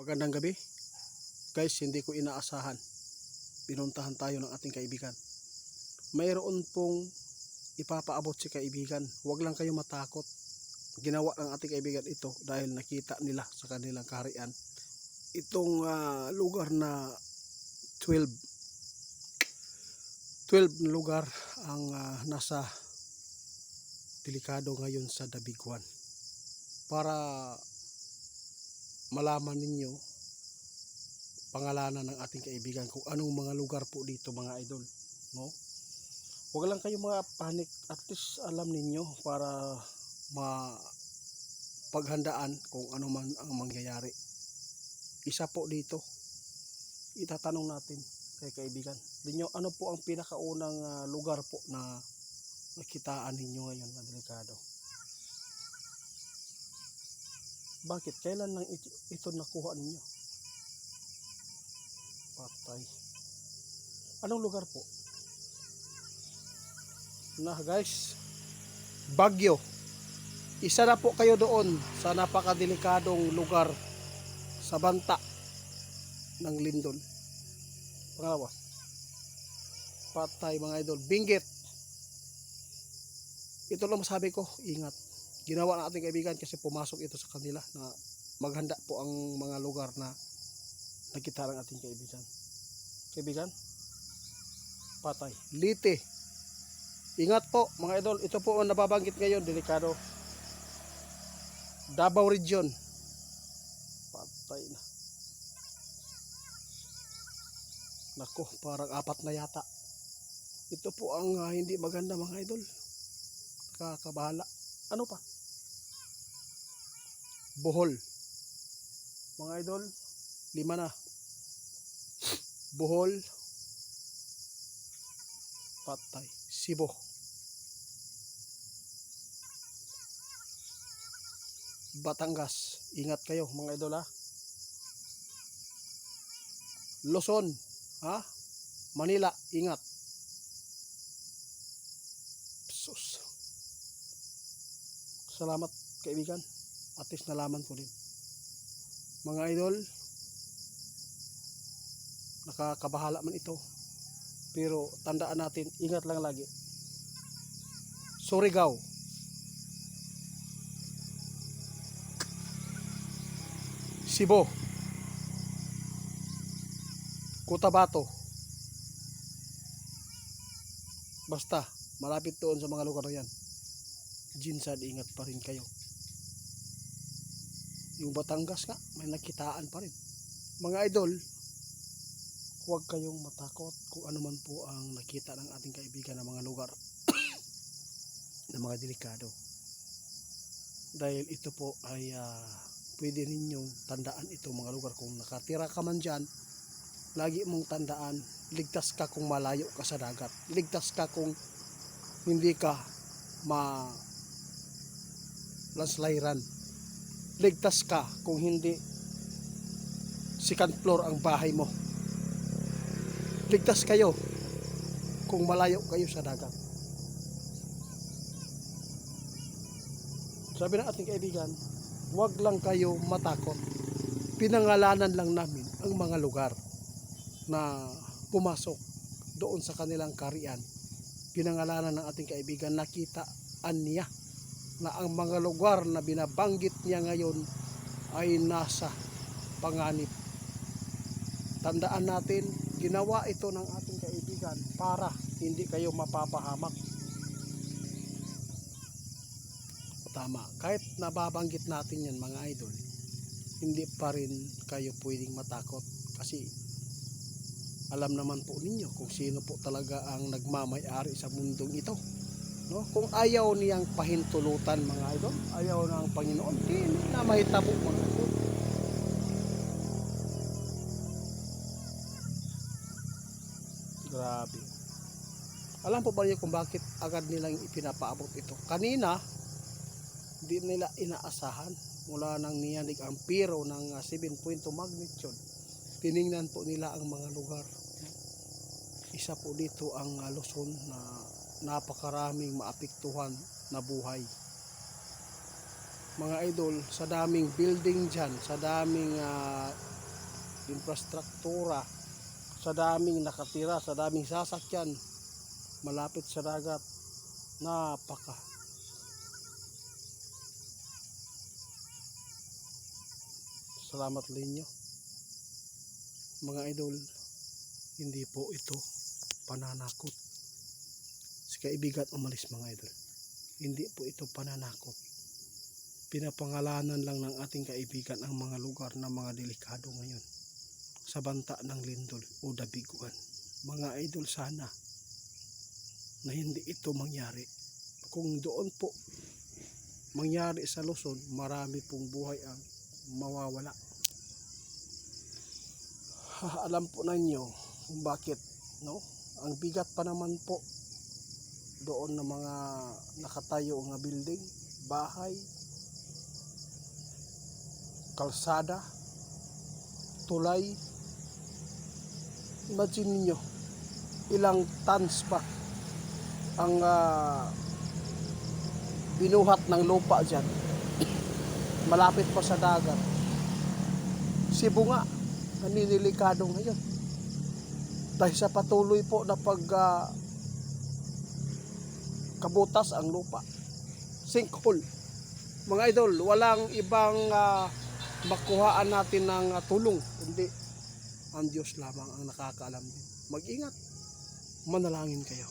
Magandang gabi. Guys, hindi ko inaasahan. Pinuntahan tayo ng ating kaibigan. Mayroon pong ipapaabot si kaibigan. Huwag lang kayo matakot. Ginawa ng ating kaibigan ito dahil nakita nila sa kanilang kaharian itong lugar na 12 na lugar ang nasa delikado ngayon sa Dabiguan. Para malaman ninyo pangalanan ng ating kaibigan kung anong mga lugar po dito mga idol, no? Huwag lang kayo mga panic, at least alam ninyo para mapaghandaan kung ano man ang mangyayari. Isa po dito, itatanong natin kay kaibigan ninyo, ano po ang pinakaunang lugar po na nakitaan ninyo ngayon na delikado? Bakit? Kailan lang ito nakuha ninyo? Patay. Anong lugar po? Na guys, Baguio. Isa na po kayo doon sa napakadelikadong lugar sa banta ng Lindol. Pangalawa, patay mga idol. Benguet. Ito lang masabi ko, ingat. Ginawa ng ating kaibigan kasi pumasok ito sa kanila na maghanda po ang mga lugar na nakita ng ating kaibigan. Kaibigan, patay. Lite. Ingat po mga idol, ito po ang nababanggit ngayon, delikado. Davao Region. Patay na. Nako, parang 4 na yata. Ito po ang hindi maganda mga idol. Kakabahala. Ano pa? Bohol. Mga idol, 5 na. Bohol. Patay. Cebu. Batangas. Ingat kayo mga idol ha. Luzon. Ha? Manila. Ingat. Sus. Salamat kaibigan. At least nalaman ko din. Mga idol, nakakabahala man ito. Pero tandaan natin, ingat lang lagi. Surigao. Cebu. Cotabato. Basta, malapit doon sa mga lugar na yan. Ginsan, ingat pa rin kayo. Yung Batangas nga, may nakitaan pa rin. Mga idol, huwag kayong matakot kung ano man po ang nakita ng ating kaibigan na mga lugar na mga delikado. Dahil ito po ay pwede ninyong tandaan ito mga lugar. Kung nakatira ka man dyan, lagi mong tandaan, ligtas ka kung malayo ka sa dagat. Ligtas ka kung hindi ka lanslairan. Ligtas ka kung hindi second floor ang bahay mo. Ligtas kayo kung malayo kayo sa dagat. Sabi ng ating kaibigan, huwag lang kayo matakot. Pinangalanan lang namin ang mga lugar na pumasok doon sa kanilang kaharian. Pinangalanan ng ating kaibigan, nakitaan niya na ang mga lugar na binabanggit niya ngayon ay nasa panganib. Tandaan natin, ginawa ito ng ating kaibigan para hindi kayo mapapahamak. Tama, kahit nababanggit natin yan mga idol, hindi pa rin kayo pwedeng matakot kasi alam naman po ninyo kung sino po talaga ang nagmamay-ari sa mundong ito, no? Kung ayaw niyang pahintulutan mga idol, ayaw ng Panginoon, hindi na mahitabo mga idol. Grabe. Alam po ba niyo kung bakit agad nilang ipinapaabot ito? Kanina, di nila inaasahan mula nang niyanig ang piro ng 7.2 magnitude. Tiningnan po nila ang mga lugar. Isa po dito ang Luzon na napakaraming maapektuhan na buhay. Mga idol, sa daming building dyan, sa daming infrastruktura, sa daming nakatira, sa daming sasakyan, malapit sa dagat, napaka salamat ninyo mga idol. Hindi po ito pananakot. Si kaibigan umalis mga idol. Hindi po ito pananakot. Pinapangalanan lang ng ating kaibigan ang mga lugar na mga delikado ngayon sa banta ng lindol o dabiguan. Mga idol, sana na hindi ito mangyari. Kung doon po mangyari sa Luzon, marami pong buhay ang mawawala. Alam po ninyo kung bakit, no? Ang bigat pa naman po doon ng mga nakatayo nga building, bahay, kalsada, tulay. Imagine niyo ilang tons pa ang binuhat ng lupa dyan, malapit pa sa dagat. Cebu nga naninilikado ngayon dahil sa patuloy po na kabutas ang lupa, sinkhole. Mga idol, walang ibang makuhaan natin ng tulong, hindi ang Diyos lamang ang nakakaalam din. Mag-ingat, manalangin kayo.